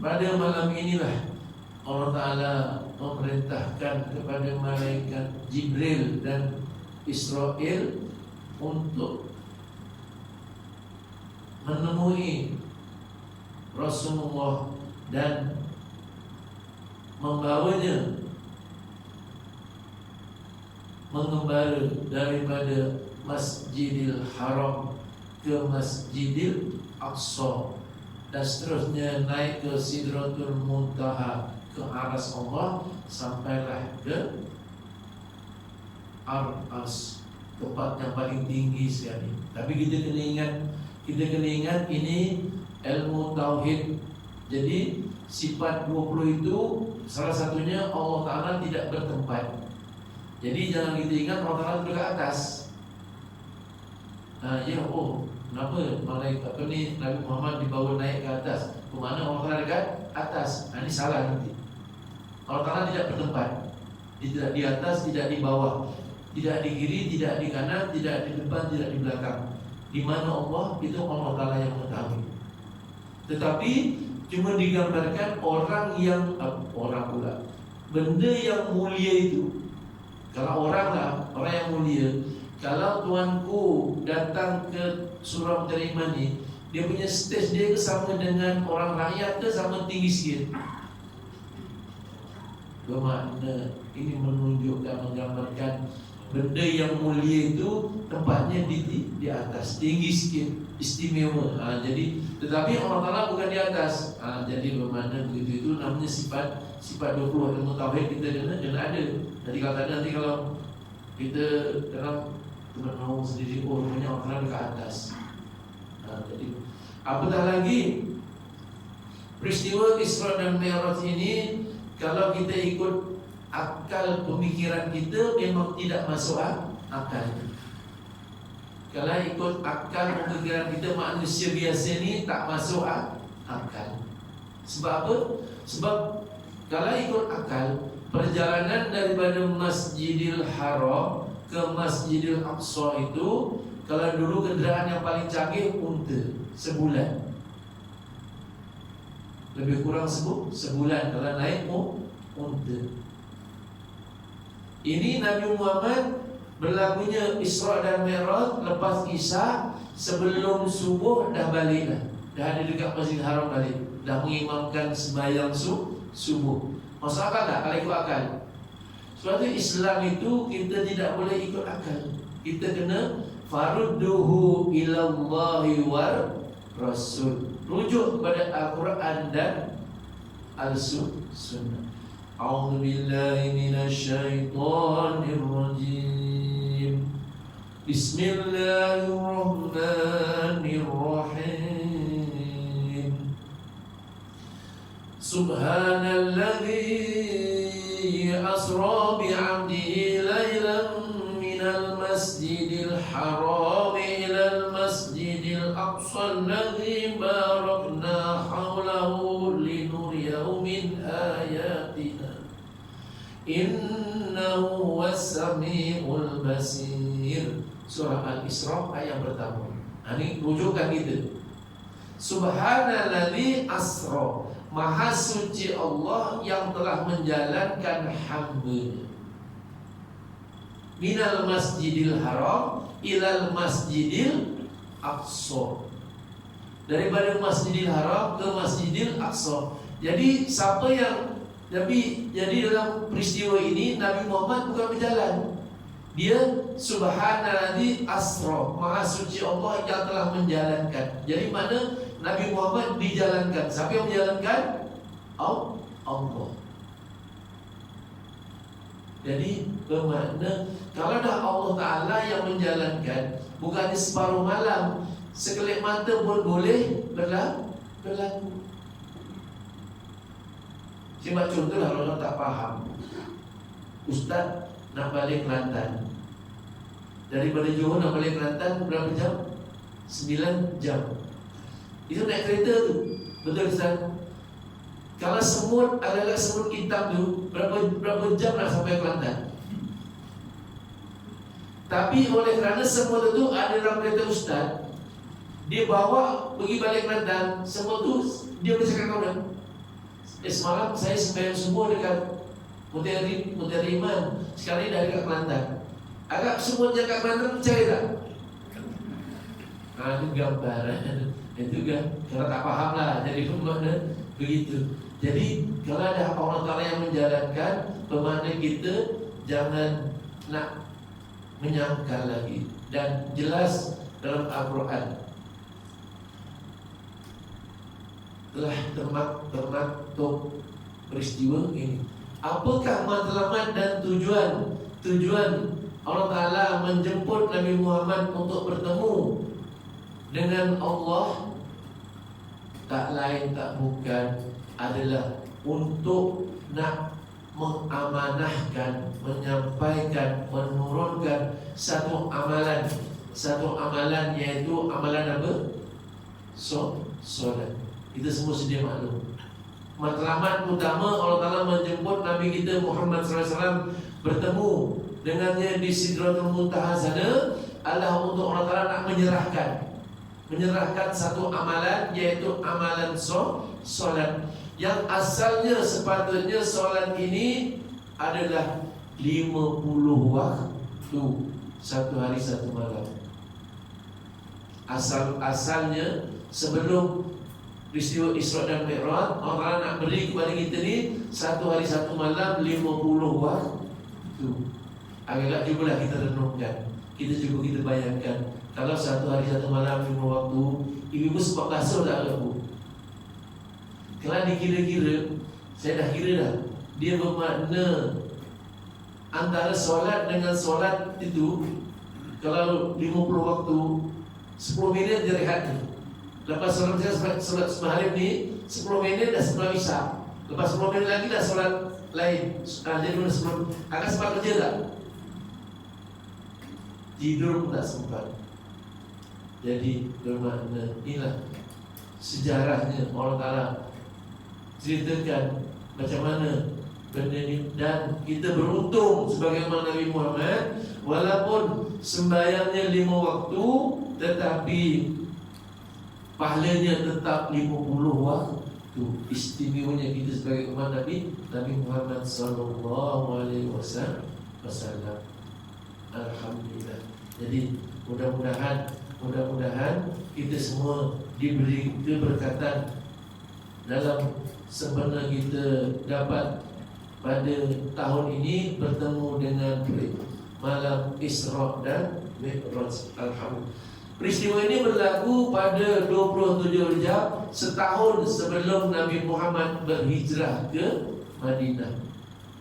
pada malam inilah Allah Ta'ala memerintahkan kepada malaikat Jibril dan Israel untuk menemui Rasulullah dan membawanya mengembara daripada Masjidil Haram ke Masjidil Aqsa dan seterusnya naik ke Sidratul Muntaha, ke aras Allah, sampailah ke Ar-As, tempat yang paling tinggi sekali. Tapi kita kena ingat ini ilmu tauhid. Jadi sifat 20 itu salah satunya Allah Ta'ala tidak bertempat. Jadi jangan kita ingat Allah Ta'ala dekat atas. Kenapa malaikat ni Nabi Muhammad dibawa naik ke atas? Kemana Allah Ta'ala dekat atas? Ini salah nanti. Allah Ta'ala tidak bertempat. Tidak di atas, tidak di bawah, tidak di kiri, tidak di kanan, tidak di depan, tidak di belakang. Di mana Allah, itu Allah Ta'ala yang mengetahui. Tetapi cuma digambarkan benda yang mulia itu. Kalau orang yang mulia. Kalau tuanku datang ke surau terima ni, dia punya stage dia sama dengan orang rakyat ke sama tinggi sikit? Bermakna ini menunjukkan, menggambarkan benda yang mulia itu tempatnya di atas, tinggi sikit, istimewa. Jadi tetapi Allah Ta'ala bukan di atas. Jadi bermakna begitu. Itu namanya sifat 20 ilmu tauhid kita kena ada. Jadi kalau kita dalam tahu sendiri, rupanya Allah Ta'ala dekat atas. Jadi apatah lagi peristiwa Isra dan Mi'raj ini, kalau kita ikut akal pemikiran kita memang tidak masuk akal. Kalau ikut akal pemikiran kita, manusia biasa ni tak masuk akal. Sebab apa? Sebab kalau ikut akal, perjalanan daripada Masjidil Haram ke Masjidil Aqsa itu, kalau dulu kenderaan yang paling canggih unta, sebulan. Lebih kurang sebulan kalau naik unta. Ini Nabi Muhammad berlakunya Isra dan Mi'raj lepas Isya, sebelum subuh dah balik dah. Dah ada dekat Masjidil Haram balik, dah mengimamkan sembahyang subuh. Masuk akal tak kalau ikut akal? Sebab itu Islam itu kita tidak boleh ikut akal. Kita kena farudduhu ilallahi war rasul, rujuk kepada Al-Quran dan Al-Sunnah. A'udzu billahi minasyaitonir rajim. Bismillahirrahmanirrahim. Subhanalladzi asra bi'abdihi laylan minal masjidil haram ilal masjidil aqsa alladzi barakna hawlahu linuriyahu min ayatina innahu was-sami'ul basir. Surah Al-Isra ayat pertama. Ini rujukan kita. Subhanalladzi asra, Maha suci Allah yang telah menjalankan hamba minal masjidil haram ilal masjidil aqsa, daripada masjidil haram ke masjidil aqsa. Jadi siapa yang jadi dalam peristiwa ini Nabi Muhammad bukan berjalan. Dia subhanalladzi asra, Maha suci Allah yang telah menjalankan. Jadi mana Nabi Muhammad dijalankan? Siapa yang menjalankan? Allah. Jadi bermakna kalau dah Allah Ta'ala yang menjalankan, bukan di separuh malam, sekelip mata pun boleh berlaku. Cuma contohlah kalau orang tak faham, Ustaz nak balik Kelantan, daripada Johor nak balik Kelantan berapa jam? 9 jam. Itu naik kereta tu, betul Ustaz? Kalau semut, agak-agak semut hitam tu, berapa jam nak sampai Kelantan? Tapi oleh kerana semut itu ada dalam kereta Ustaz, dia bawa pergi balik Kelantan, semut tu dia boleh cakap kau dah. Semalam saya sembahyang subuh dekat Mutiara Iman. Sekarang ini dari dekat Kelantan. Agak semua dekat Kelantan percaya tak? Itu gambaran. Itu kan kalau tak paham lah. Jadi bermakna begitu. Jadi kalau ada Allah Ta'ala yang menjalankan, bermakna kita jangan nak menyangkal lagi. Dan jelas dalam Al-Quran telah termaktub peristiwa ini. Apakah matlamat dan tujuan Allah Ta'ala menjemput Nabi Muhammad untuk bertemu dengan Allah? Tak lain tak bukan adalah untuk nak mengamanahkan, menyampaikan, menurunkan satu amalan yaitu amalan apa? Solat. Kita semua sedia maklum. Matlamat utama Allah Ta'ala menjemput Nabi kita Muhammad SAW bertemu dengannya di Sidratul Muntaha sana adalah untuk Allah Ta'ala nak menyerahkan satu amalan, yaitu amalan solat, yang asalnya sepatutnya solat ini adalah 50 waktu, satu hari satu malam. Asalnya sebelum peristiwa Isra dan Mi'raj, Allah nak beri kepada kita ni satu hari satu malam 50 waktu. Agak cubalah kita renungkan, kita bayangkan kalau satu hari satu malam 50 waktu, ibu sebab basuh tak laku. Kalau dikira-kira, saya dah kira dah, dia bermakna antara solat dengan solat itu, kalau 50 waktu, 10 minit dia rehat ni. Lepas solat semalam ni 10 minit dah sebelum Isya. Lepas 10 minit lagi dah solat lain. Jadi sebelum agak sempat kerja tak? Tidur pun tak sempat. Jadi bermakna inilah sejarahnya Allah Ta'ala ceritakan macam mana benda ni. Dan kita beruntung sebagai Nabi Muhammad, walaupun sembahyangnya 5 waktu, tetapi pahalanya tetap 50 waktu. Istimewanya kita sebagai umat Nabi Muhammad sallallahu alaihi wasallam. Alhamdulillah. Jadi mudah-mudahan kita semua diberi keberkatan dalam sempena kita dapat pada tahun ini bertemu dengan malam Isra dan Mi'raj. Alhamdulillah. Peristiwa ini berlaku pada 27 Rejab, setahun sebelum Nabi Muhammad berhijrah ke Madinah.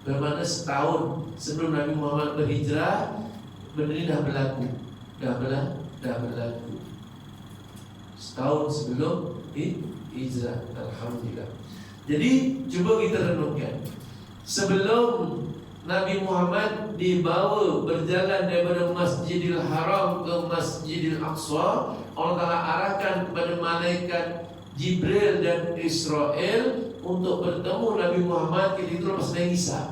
Bermakna setahun sebelum Nabi Muhammad berhijrah, benda ini dah berlaku. Dah berlaku. Setahun sebelum hijrah. Alhamdulillah. Jadi cuba kita renungkan. Sebelum Nabi Muhammad dibawa berjalan daripada Masjidil Haram ke Masjidil Aqsa, Allah Ta'ala arahkan kepada malaikat Jibril dan Israel untuk bertemu Nabi Muhammad. Kita itu lepas mengisah.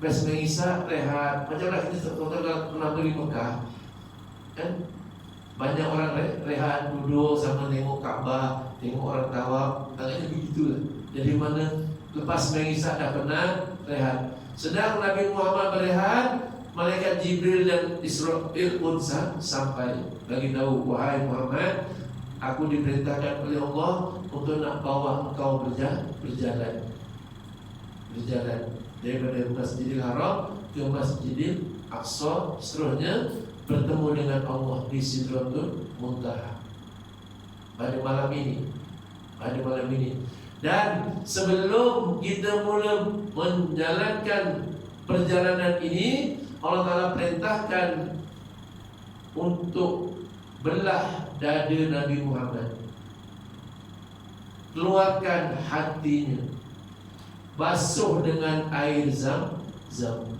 Lepas mengisah, rehat. Macamlah kita pernah pergi Mekah, kan? Banyak orang rehat, duduk sama tengok Kaabah, tengok orang tawaf. Agaknya begitulah. Jadi mana lepas mengisah dah penat, rehat. Sedang Nabi Muhammad berehat, malaikat Jibril dan Israel pun sampai bagi tahu, wahai Muhammad, aku diperintahkan oleh Allah untuk nak bawa engkau berjalan daripada Masjidil Haram ke Masjidil Aqsa, seterusnya bertemu dengan Allah di Sidratul Muntaha pada malam ini. Dan sebelum kita mula menjalankan perjalanan ini, Allah Ta'ala perintahkan untuk belah dada Nabi Muhammad, keluarkan hatinya, basuh dengan air zam-zam.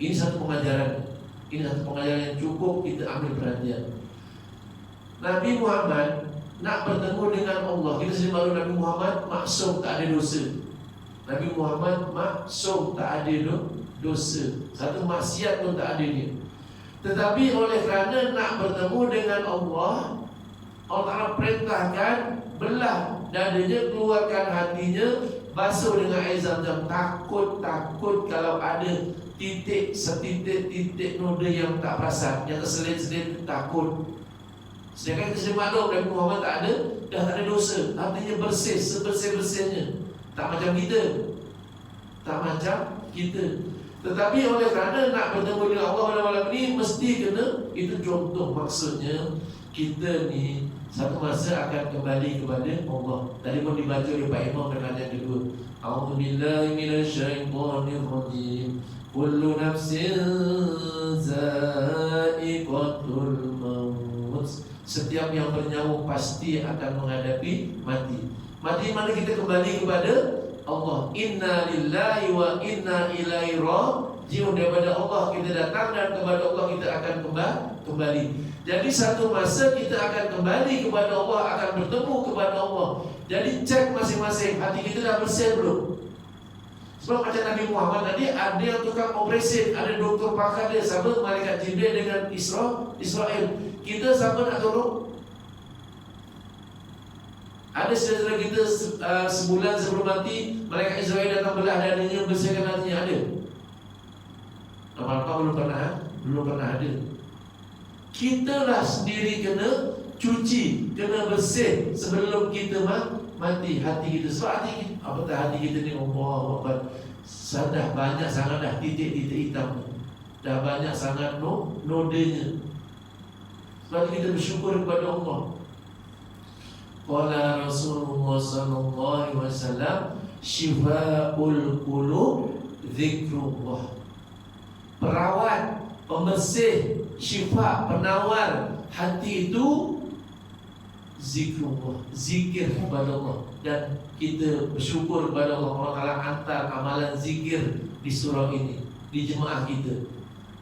Ini satu pengajaran yang cukup kita ambil perhatian. Nabi Muhammad nak bertemu dengan Allah. Kita sendiri maklum Nabi Muhammad maksum, tak ada dosa. Nabi Muhammad maksum, tak ada dosa. Satu maksiat pun tak ada dia. Tetapi oleh kerana nak bertemu dengan Allah, Allah Ta'ala perintahkan belah dadanya, keluarkan hatinya, basuh dengan air zam-zam. Takut kalau ada setitik noda yang tak perasan, yang terselin-selin, takut. Sedangkan kita maklum Nabi Muhammad tak ada, dah tak ada dosa, artinya bersih, sebersih-bersihnya. Tak macam kita. Tetapi oleh kerana nak bertemu dengan Allah pada malam ni, mesti kena, itu contoh maksudnya kita ni satu masa akan kembali kepada Allah. Tadi pun dibaca oleh Pak Imam dan yang kedua. A'udzubillahi minasyaitonir rajim. Kullu nafsin za'iqatul maut. Setiap yang bernyawa pasti akan menghadapi mati. Mati mana kita kembali kepada Allah. Inna lillahi wa inna ilaihi raji'un. Daripada Allah kita datang dan kepada Allah kita akan kembali. Jadi satu masa kita akan kembali kepada Allah, akan bertemu kepada Allah. Jadi cek masing-masing hati kita dah bersih belum? Sebab macam Nabi Muhammad tadi, ada yang tukang operasi, ada doktor pakar dia, sama malaikat Jibril dengan Israel. Kita siapa nak tolong? Ada saudara kita sebulan sebelum mati, malaikat Israel datang belah dadanya, bersihkan hatinya, ada? Apa-apa belum pernah ada. Kita lah sendiri kena cuci, kena bersih sebelum kita mati hati kita. Sebab hati kita ni Allah, dah banyak sangat dah titik-titik hitam, dah banyak sangat nodanya. Sebab kita bersyukur kepada Allah. Qala Rasulullah sallallahu alaihi wasallam, syifa'ul qulub zikrullah. Perawat, pembersih, syifa, penawar hati itu zikrullah, zikir kepada Allah. Dan kita bersyukur kepada Allah. Allah Ta'ala hantar amalan zikir di surau ini, di jemaah kita.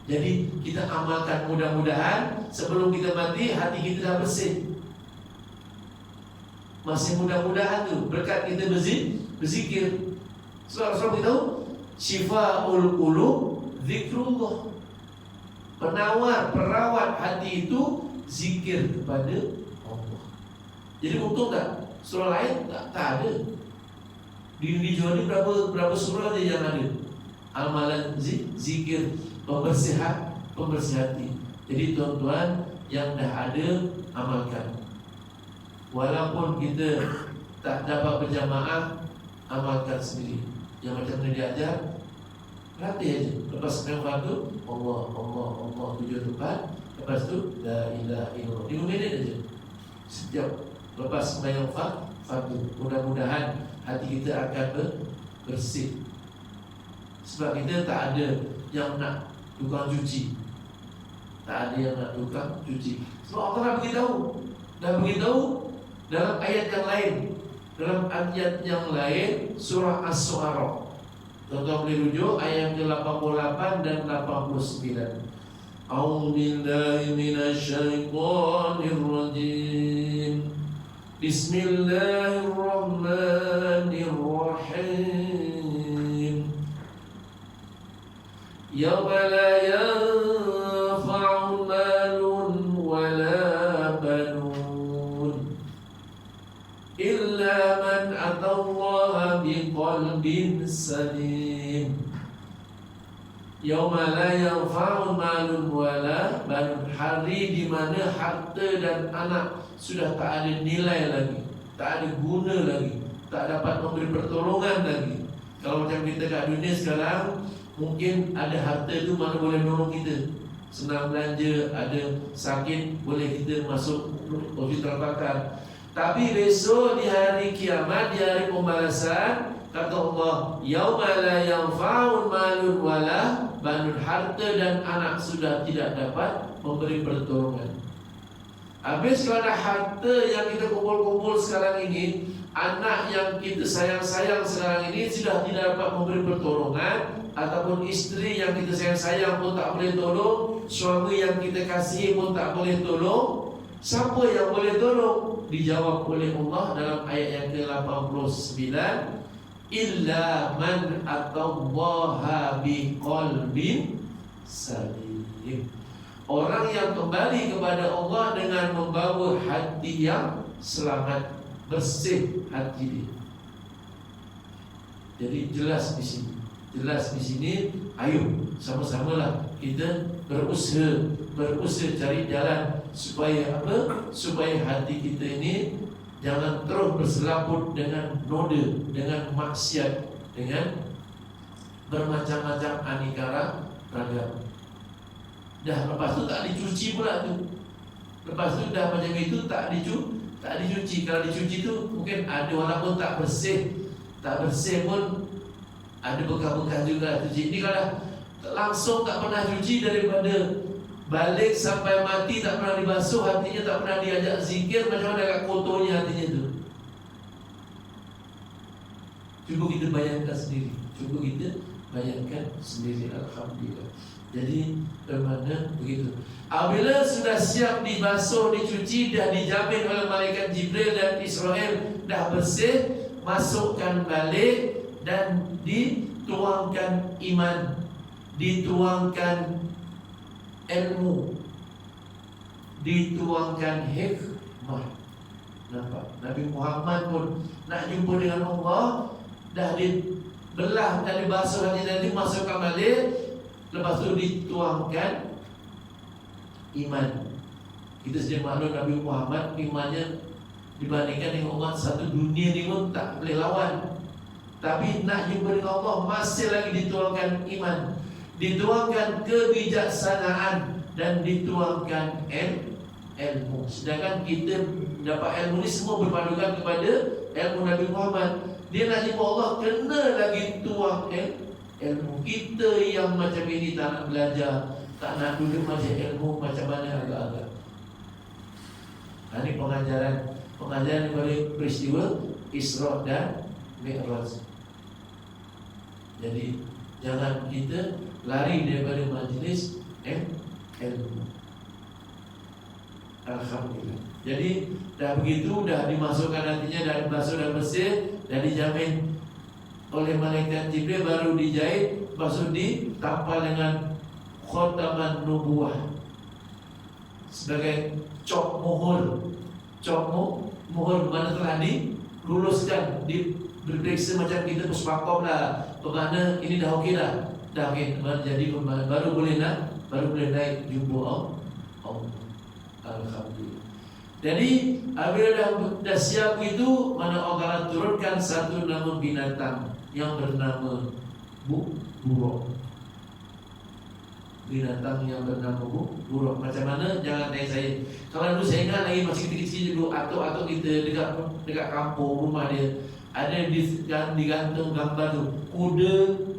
Jadi kita amalkan, mudah-mudahan sebelum kita mati hati kita dah bersih. Masih mudah-mudahan tu berkat kita berzikir. Sebab Rasulullah beritahu, syifa'ul qulub zikrullah. Penawar, perawat hati itu zikir kepada Allah. Jadi untung tak? Surah lain tak ada. Di Johor ni berapa surah aja yang ada amalan zikir, pembersih hati. Jadi tuan-tuan yang dah ada, amalkan. Walaupun kita tak dapat berjamaah, amalkan sendiri. Yang macam mana diajar, latih aja. Lepas sembahyang fardu, Allah 7 tempat. Lepas tu la ilaha illallah 5 minit aja. Setiap lepas sembahyang fardu, mudah-mudahan hati kita akan bersih. Sebab kita tak ada yang nak tukang cuci. Tak ada yang nak tukang cuci. Sebab Allah dah beritahu dalam ayat yang lain. Dalam ayat yang lain, surah As-Su'ara. Tuan-tuan boleh rujuk ayat ke-88 dan 89. A'udzu billahi minasyaitonir rajim. Bismillahirrahmanirrahim. Yauma la yanfa'u malun wala banun illa man atallaha biqalbin salim. Yauma la yanfa'u malun wala banun. Hari di mana harta dan anak sudah tak ada nilai lagi, tak ada guna lagi, tak dapat memberi pertolongan lagi. Kalau macam kita kat dunia sekarang, mungkin ada harta tu mana boleh nolong kita. Senang belanja, ada sakit, boleh kita masuk hospital pakar. Tapi besok di hari kiamat, di hari pembalasan, kata Allah, yauma la yanfa'u malun wala banun. Harta dan anak sudah tidak dapat memberi pertolongan. Habis kalau ada harta yang kita kumpul-kumpul sekarang ini, anak yang kita sayang-sayang sekarang ini sudah tidak dapat memberi pertolongan, ataupun isteri yang kita sayang-sayang pun tak boleh tolong, suami yang kita kasihi pun tak boleh tolong, siapa yang boleh tolong? Dijawab oleh Allah dalam ayat yang ke-89, illa man atallaha biqalbin salim. Orang yang kembali kepada Allah dengan membawa hati yang selamat. bersih hati dia. Jadi jelas di sini. Jelas di sini, ayo sama-samalah kita berusaha cari jalan supaya apa? Supaya hati kita ini jangan terus berselaput dengan noda, dengan maksiat, dengan bermacam-macam aneka ragam. Dah lepas tu tak dicuci pula tu. Lepas tu dah macam itu tak dicuci. Kalau dicuci tu mungkin ada, walaupun tak bersih pun ada bekas-bekas juga cuci. Ini kalau langsung tak pernah cuci, daripada balik sampai mati tak pernah dibasuh, hatinya tak pernah diajak zikir, macam mana agak kotornya hatinya tu. Cuba kita bayangkan sendiri. Alhamdulillah. Jadi bermakna begitu. Apabila sudah siap dibasuh, dicuci, dah dijamin oleh malaikat Jibril dan Israel, dah bersih, masukkan balik dan dituangkan iman, dituangkan ilmu, dituangkan hikmah. Nampak? Nabi Muhammad pun nak jumpa dengan Allah, dah dibelah, dah dibasuh hati tadi, masukkan balik. Lepas tu dituangkan iman. Kita sudah maklum Nabi Muhammad imannya dibandingkan dengan umat satu dunia ni pun tak boleh lawan. Tapi nak jumpa dengan Allah masih lagi dituangkan iman, dituangkan kebijaksanaan, dan dituangkan ilmu. Sedangkan kita dapat ilmu ni semua berpadukan kepada ilmu Nabi Muhammad. Dia nak jumpa Allah kena lagi tuang ilmu. Kita yang macam ini tak nak belajar, tak nak duduk macam ilmu, macam mana agak-agak. Ini pengajaran daripada peristiwa Isra dan Mi'raj. Jadi jangan kita lari daripada majlis ilmu. Alhamdulillah. Jadi dah begitu, dah dimasukkan hatinya, dah dibasuh dan bersih, dah dijamin oleh malaikat Jibril, baru dijahit, lepas ditampal dengan khotaman nubuah sebagai cop mohon mana telah diluluskan, diperiksa macam kita puspakom lah, bermakna ini dah okey dah, okey, jadi baru boleh naik jumpa Allah. Alhamdulillah. Jadi apabila dah siap itu, mana Allah turunkan satu nama binatang yang bernama buruk. Binatang yang bernama buruk. Macam mana? Jangan tanya saya. Kalau dulu saya ingat lagi masih kecil-kecil dulu, atuk-atuk kita dekat kampung rumah dia ada digantung gambar tu, kuda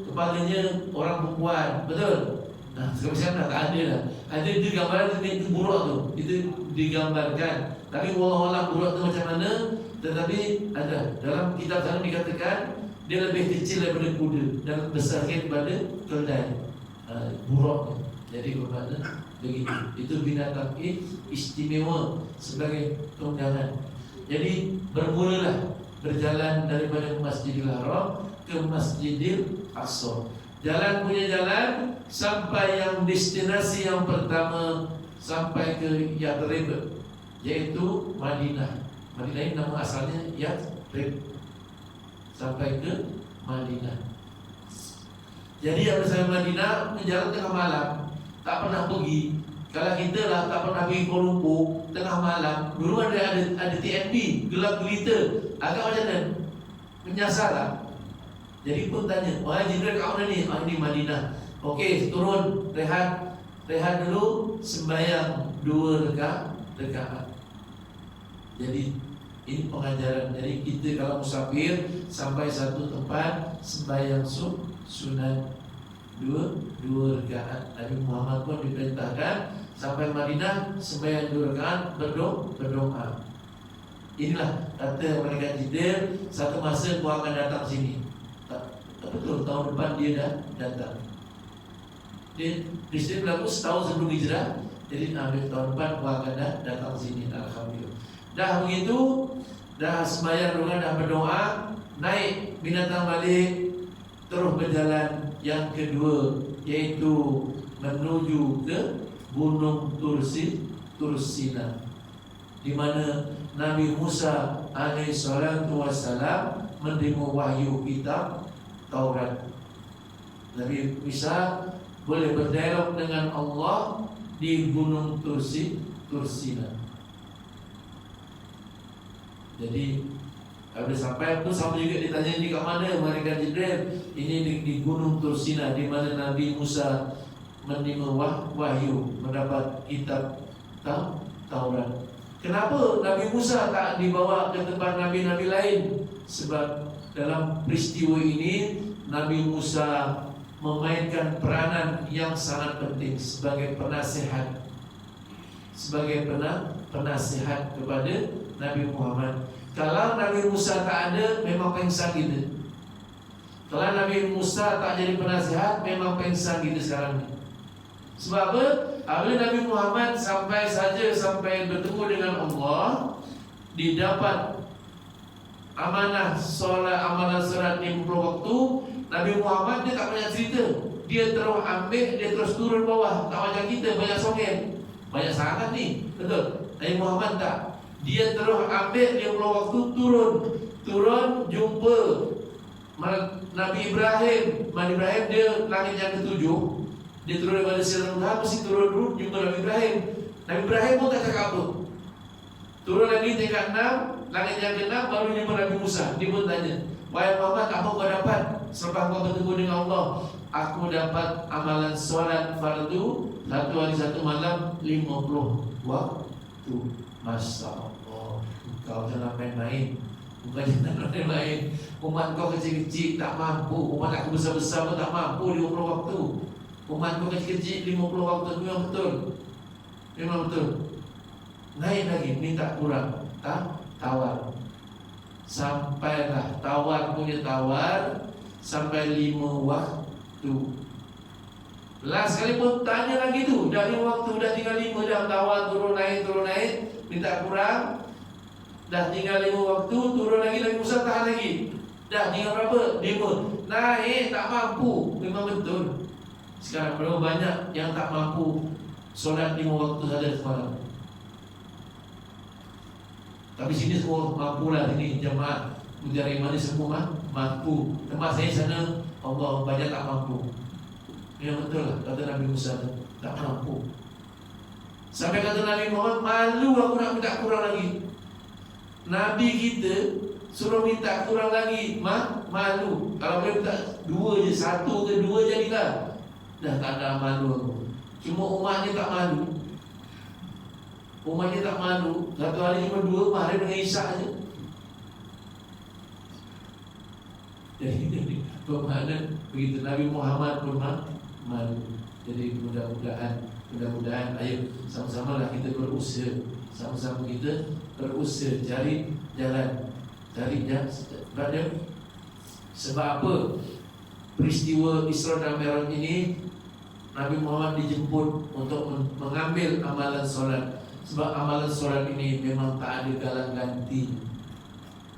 kepalanya orang perempuan, betul? Nah, sekarang tak ada dah. Ada itu gambaran itu buruk tu, itu digambarkan. Tapi wallahualam buruk tu macam mana? Tetapi ada dalam kitab sana dikatakan dia lebih kecil daripada kuda dan besar daripada keldai. Buruk. Jadi bermakna begitu. Itu binatang istimewa sebagai tunggangan. Jadi bermulalah berjalan daripada Masjidil Haram ke Masjidil Aqsa. Jalan punya jalan sampai yang destinasi yang pertama, sampai ke Yathrib, yaitu Madinah. Madinah ini nama asalnya Yathrib. Sampai ke Madinah. Jadi yang bersama Madinah berjalan tengah malam, tak pernah pergi. Kalau kita lah tak pernah pergi Kuala Lumpur tengah malam, dulu ada TNB, gelap gulita, agak macam mana? Menyasar lah. Jadi pun tanya, wahai Jibril kat mana ni? Ini Madinah. Okey, turun, rehat dulu, sembahyang 2 rakaat. Jadi ini pengajaran. Jadi kita kalau musafir sampai satu tempat, sembahyang sunat 2 rakaat. Nabi Muhammad pun diperintahkan sampai Madinah sembahyang 2 rakaat, berdoa. Inilah kata malaikat Jibril, satu masa kau akan datang sini. Tak betul, tahun depan dia dah datang. Dia peristiwa berlaku setahun sebelum hijrah. Jadi tahun depan kau akan datang sini. Alhamdulillah. Dah begitu, dah sembahyang doa, dah berdoa, naik binatang balik, terus berjalan yang kedua, yaitu menuju ke Gunung Tursina, di mana Nabi Musa alaihi salatu wassalam menerima wahyu kitab Taurat. Nabi Musa boleh berdialog dengan Allah di Gunung Tursina. Jadi habis sampai itu sama juga ditanya di kat mana mereka Jibril. Ini di Gunung Tursina, di mana Nabi Musa menerima wahyu, mendapat kitab Taurat. Kenapa Nabi Musa tak dibawa ke tempat nabi-nabi lain? Sebab dalam peristiwa ini Nabi Musa memainkan peranan yang sangat penting sebagai penasihat, penasihat kepada Nabi Muhammad. Kalau Nabi Musa tak ada, memang pengsan kita. Kalau Nabi Musa tak jadi penasihat, memang pengsan kita sekarang ni. Sebab apa? Apabila Nabi Muhammad sampai bertemu dengan Allah, didapat amanah amalan solat 50 waktu. Nabi Muhammad dia tak banyak cerita. Dia terus ambil, dia terus turun bawah. Tak macam kita banyak songeng, banyak sangat ni. Betul? Nabi Muhammad tak. Dia terus ambil 50 waktu, turun jumpa Nabi Ibrahim. Nabi Ibrahim dia langit yang ketujuh. Dia turun daripada Sidratul Muntaha, mesti turun dulu jumpa Nabi Ibrahim. Nabi Ibrahim pun tak cakap apa. Turun lagi tingkat 6, langit yang ke-6, baru jumpa Nabi Musa. Dia pun tanya, wahai Muhammad, apa kau dapat selepas kau bertemu dengan Allah? Aku dapat amalan solat fardu 1 hari 1 malam 50 waktu. Masya Allah, kau jangan main-main. Bukan jangan main-main. Umat kau kecil-kecil tak mampu. Umat aku besar-besar pun tak mampu 50 waktu. Umat kau kecil-kecil 50 waktu. Memang betul. Memang betul. Naik lagi, minta kurang. Tawar. Sampailah tawar punya tawar sampai 5 waktu. Last kali pun tanya lagi tu, dah 5 waktu, dah tinggal 5, dah tawar turun naik, minta kurang. Dah tinggal 5 waktu, turun lagi, Nabi Musa tahan lagi. Dah tinggal berapa? 5. Naik tak mampu. Memang betul. Sekarang berapa banyak yang tak mampu solat 5 waktu saja semalam. Tapi sini semua mampu lah. Ini jemaah Mujahid Imani semua mampu. Tempat saya sana Allah banyak tak mampu. Yang betul lah kata Nabi Musa, tak mampu. Sampai kata Nabi Muhammad, malu aku nak minta kurang lagi. Nabi kita suruh minta kurang lagi, malu. Kalau boleh minta 2 je, 1 ke 2 jadilah. Dah tak ada malu aku. Cuma umatnya tak malu. Umatnya tak malu. 1 hari cuma 2, Maghrib dengan Isyak je. Jadi bermakna begitu. Nabi Muhammad pun malu. Jadi mudah-mudahan ayo sama-sama lah kita berusaha. Sama-sama kita berusaha cari jalan. Sebab apa? Peristiwa Isra dan Mi'raj ini Nabi Muhammad dijemput untuk mengambil amalan solat. Sebab amalan solat ini memang tak ada galang ganti.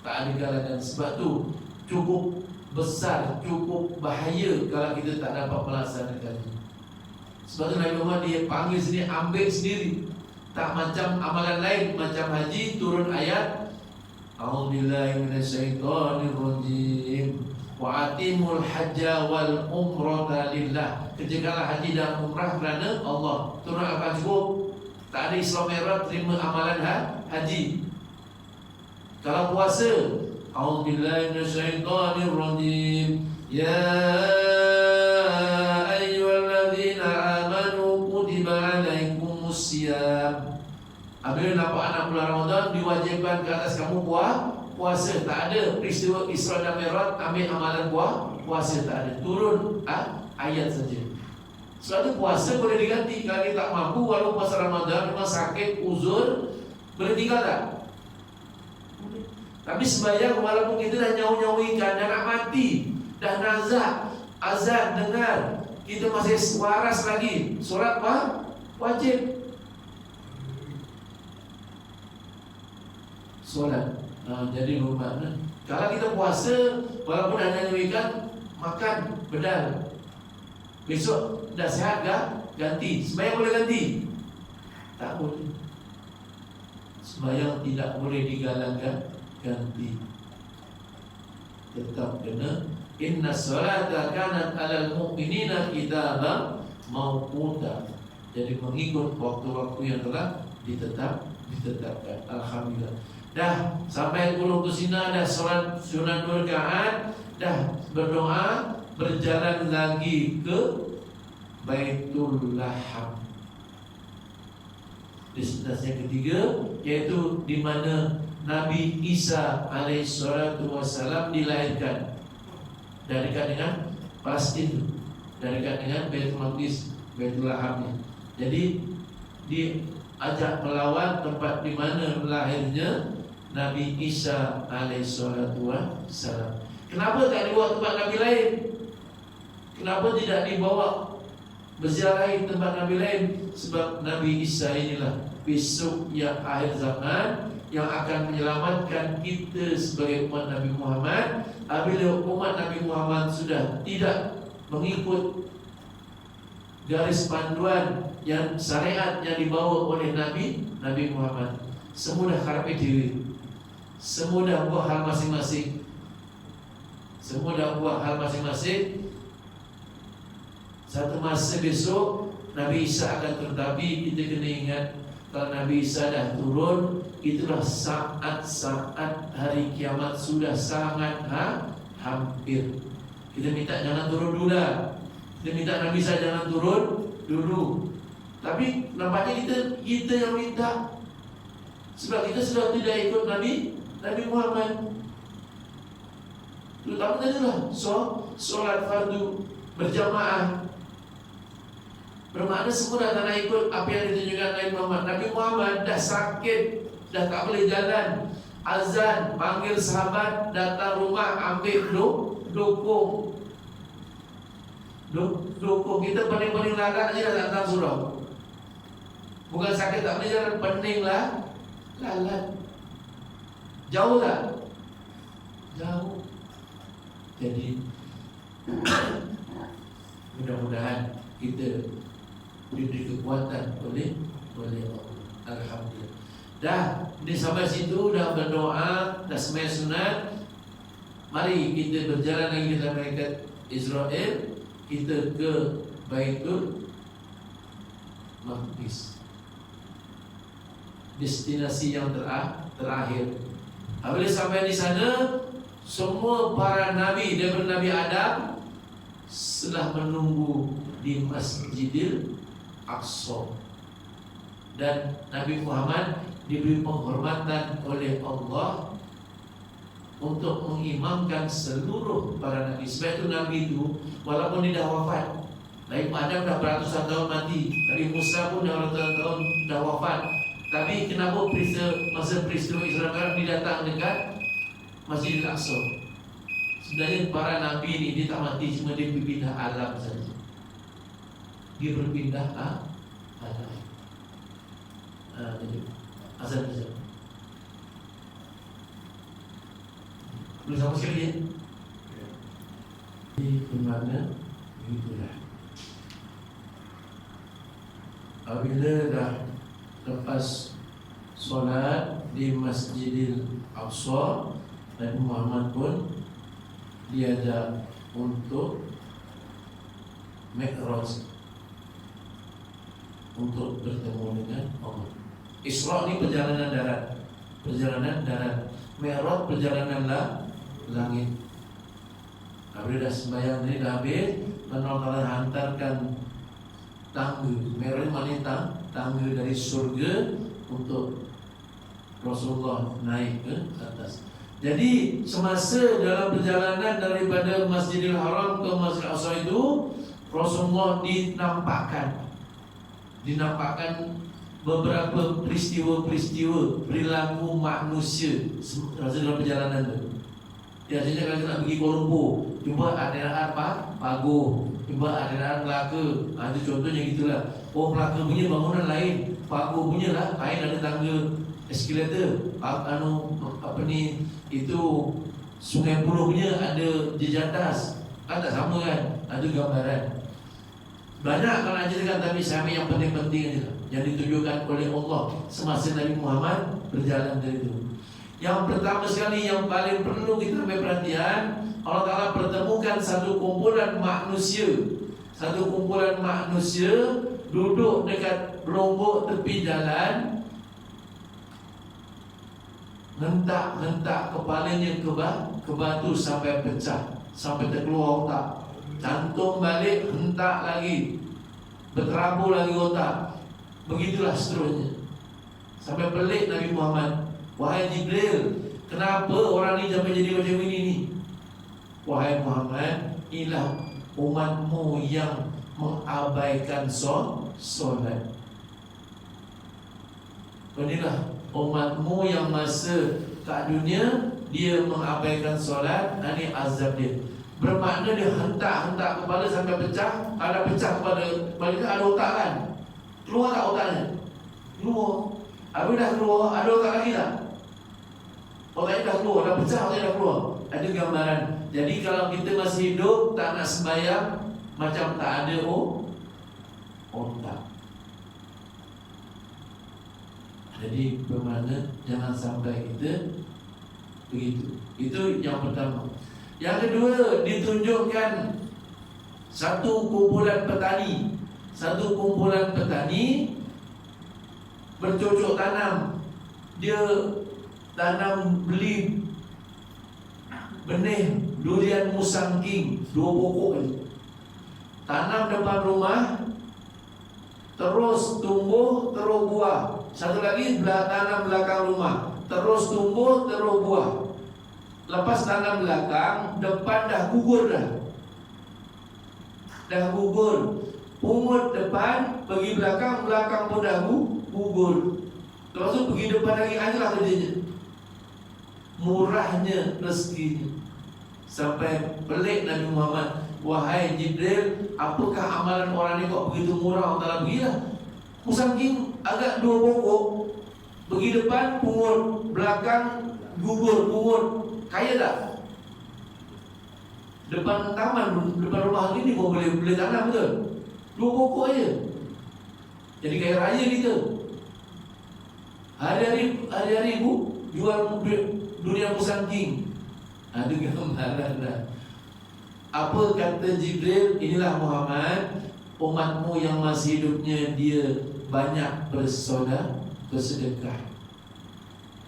Tak ada galang ganti. Sebab tu cukup besar, cukup bahaya kalau kita tak dapat melaksanakannya. Sebab tu Nabi Muhammad dia panggil sendiri, ambil sendiri. Tak macam amalan lain, macam haji turun ayat A'udzubillahi minasyaitonirrajim wa atimul hajja wal umrata lillah. Kerjakanlah haji dan umrah kerana Allah. Turun apa cukup? Tak ada Isra Mi'raj terima amalan haji. Kalau puasa A'udzubillahi minasyaitonirrajim ya ayyuhalladzina amanu kutiba alaikumus syiyam. Apabila nampak anak bulan Ramadan diwajibkan ke atas kamu puasa. Tak ada peristiwa Isra dan Mi'raj ambil amalan puasa, tak ada. Turun ayat saja. Sebab itu puasa boleh diganti. Kalau kita tak mampu, walaupun puasa Ramadan memang sakit, uzur, boleh tinggal tak? Tapi sembahyang walaupun kita dah nyawa-nyawa ikan, dah nak mati, dah nazak, azan dengar, kita masih waras lagi, solat wajib. Solat. Jadi bermakna kalau kita puasa walaupun dah nyawa ikan, makan bedal, besok dah sihat ganti. Sembahyang boleh ganti? Tak boleh. sembahyang tidak boleh digalangkan ganti. Tetap kena. Inna salata kanat alal mu'minina kitaban mauquta. Jadi mengikut waktu-waktu yang telah ditetapkan. Alhamdulillah. Dah sampai Gunung Kusina, dah salat sunat 2 rakaat, dah berdoa, berjalan lagi ke Baitul Laham. Destinasi yang ketiga, yaitu di mana Nabi Isa alaihissalatu wassalam dilahirkan. Dari dekat dengan Palestin, dari dekat dengan Baitul Maqdis, Baitul Laham. Jadi diajak melawan tempat di mana lahirnya Nabi Isa alaihissalatu wassalam. Kenapa tak dibawa tempat Nabi lain? Kenapa tidak dibawa berziarahi tempat Nabi lain? Sebab Nabi Isa inilah besok yang akhir zaman yang akan menyelamatkan kita sebagai umat Nabi Muhammad. Apabila umat Nabi Muhammad sudah tidak mengikut garis panduan yang syariat yang dibawa oleh Nabi Muhammad, semua dah karepe diri, semua dah buat hal masing-masing, Satu masa besok Nabi Isa akan tertabi. Kita kena ingat, kalau Nabi Isa dah turun, itulah saat-saat hari kiamat sudah sangat hampir. Kita minta jangan turun dulu dah. Kita minta Nabi Isa jangan turun dulu. Tapi nampaknya kita yang minta. Sebab kita sudah tidak ikut Nabi Muhammad. Terutama adalah solat fardu berjamaah. Bermakna semua dah tak nak ikut apa yang ditunjukkan Nabi Muhammad. Nabi Muhammad dah sakit, dah tak boleh jalan. Azan, panggil sahabat, datang rumah, ambil dukung. Kita pening-pening lalat je dah datang surau. Bukan sakit tak boleh jalan, pening lah lalat. Jauh tak? Jauh. Jadi mudah-mudahan kita diberi kekuatan oleh Allah. Alhamdulillah. Dah di sampai situ, dah berdoa, dah sembahyang sunat. Mari kita berjalan lagi ke malaikat Israel. Kita ke Baitul Maqdis, destinasi yang terakhir. Apabila sampai di sana, semua para nabi daripada Nabi Adam setelah menunggu di Masjidil Aqsa, dan Nabi Muhammad diberi penghormatan oleh Allah untuk mengimamkan seluruh para nabi. Sebab itu Nabi itu walaupun dia dah wafat, Nabi Adam dah beratusan tahun mati, Nabi Musa pun dah ratusan tahun dah wafat, tapi kenapa masa peristiwa Isra Mi'raj dia datang dekat Masjidil Aqsa? Sebenarnya para nabi ni dia tak mati, cuma dia berpindah alam saja. Dia berpindah alam. Jadi azan. Boleh sama sekali ya? Di mana begitulah. Apabila dah lepas solat di Masjidil Aqsa, Nabi Muhammad pun diajak untuk Mi'raj, untuk bertemu dengan Allah. Isra ni perjalanan darat, Mi'raj perjalanan langit. Apabila dah sembahyang ni dah habis, Allah hantarkan tangga. Mi'raj maknanya tangga dari surga untuk Rasulullah naik ke atas. Jadi semasa dalam perjalanan daripada Masjidil Haram ke Masjidil Aqsa itu, Rasulullah dinampakkan beberapa peristiwa perilaku manusia dalam perjalanan itu. Biasanya kalau kita nak pergi Kuala Lumpur, jumpa aderan pagar, jumpa aderan Melaka. Itu contohnya gitulah. Oh, Melaka punya bangunan lain, pagar punya lah lain, ada tangga eskalator. Itu Sungai Buloh punya ada jejantas. Kan tak sama kan? Ada gambaran. Banyak kalau ceritakan, tapi saya ambil yang penting-penting aja, yang ditunjukkan oleh Allah semasa Nabi Muhammad berjalan dari itu. Yang pertama sekali yang paling perlu kita ambil perhatian, Allah Ta'ala pertemukan satu kumpulan manusia. Satu kumpulan manusia duduk dekat lombok tepi jalan, hentak kepalanya ke batu sampai pecah, sampai terkeluar otak. Cantum balik, hentak lagi, berterabur lagi otak. Begitulah seterusnya. Sampai pelik Nabi Muhammad, wahai Jibril, kenapa orang ni sampai jadi macam ini ni? Wahai Muhammad, inilah umatmu yang mengabaikan solat. Inilah umatmu yang masa kat dunia dia mengabaikan solat. Ini azab dia. Bermakna dia hentak kepala sampai pecah. Ada pecah kepala dia, ada otak kan? Keluar tak otaknya? Keluar. Habis dah keluar, ada otak lagi tak? Otaknya dah keluar, dah pecah, otaknya dah keluar. Ada gambaran. Jadi kalau kita masih hidup, tak nak sembahyang, macam tak ada otak. Jadi bermakna jangan sampai kita begitu. Itu yang pertama. Yang kedua, ditunjukkan satu kumpulan petani. Satu kumpulan petani bercocok tanam. Dia tanam beli benih durian musangking 2 pokok aja. Tanam depan rumah, terus tumbuh, terus buah. Satu lagi tanam belakang rumah, terus tumbuh, terus buah. Lepas tanam belakang, depan dah gugur dah. Dah gugur. Pungut depan, pergi belakang, belakang pun dah gugur. Lepas tu pergi depan lagi, ajalah kerjanya. Murahnya rezekinya. Sampai pelik Nabi Muhammad, wahai Jibril, apakah amalan orang ni kok begitu murah? Allah beginilah. Musangking agak 2 pokok, pergi depan pungut, belakang gugur, pungut. Kaya tak? Depan taman, depan rumah ini pun boleh tanam betul? 2 pokok aja. Jadi kaya raya kita. Hari-hari jual durian musangking. Ada gambaran dah. Apa kata Jibril? Inilah Muhammad, umatmu yang masih hidupnya dia banyak bersedekah.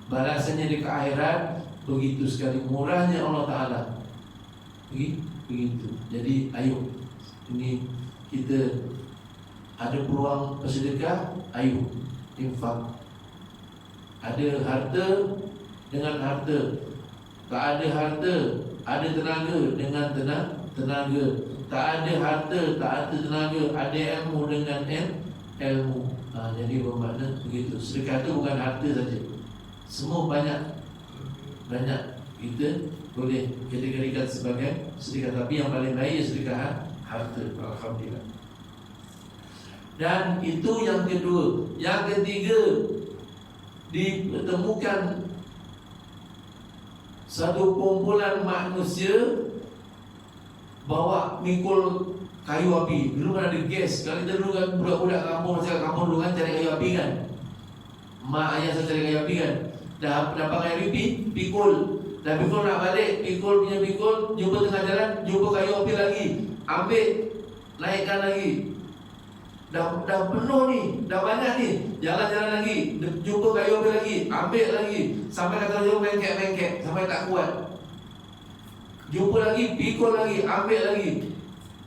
Balasannya di akhirat begitu sekali murahnya Allah Ta'ala. Begitu. Jadi ayo, ini kita ada peluang bersedekah, ayo infak. Ada harta dengan harta, tak ada harta, ada tenaga dengan tenaga. Tak ada harta, tak ada tenaga, ada ilmu dengan ilmu. Jadi bermakna begitu. Sedekah itu bukan harta saja. Semua banyak kita boleh kategorikan sebagai sedekah, tapi yang paling baik sedekah harta. Alhamdulillah. Dan itu yang kedua. Yang ketiga, ditemukan satu kumpulan manusia bawa mikul kayu api. Dulu kan ada gas. Kalau kita dulu kan budak-budak kampung, masyarakat kampung dulu kan cari kayu api kan. Mak ayah saya cari kayu api kan. Dah dapat kayu api, pikul. Dah pikul nak balik, pikul, jumpa tengah jalan, jumpa kayu api lagi. Ambil, naikkan lagi. Dah penuh ni, dah banyak ni. Jalan-jalan lagi, jumpa kayu api lagi, ambil lagi. Sampai kata jumpa bengkek-bengkek, sampai tak kuat. Jumpa lagi, pikul lagi, ambil lagi.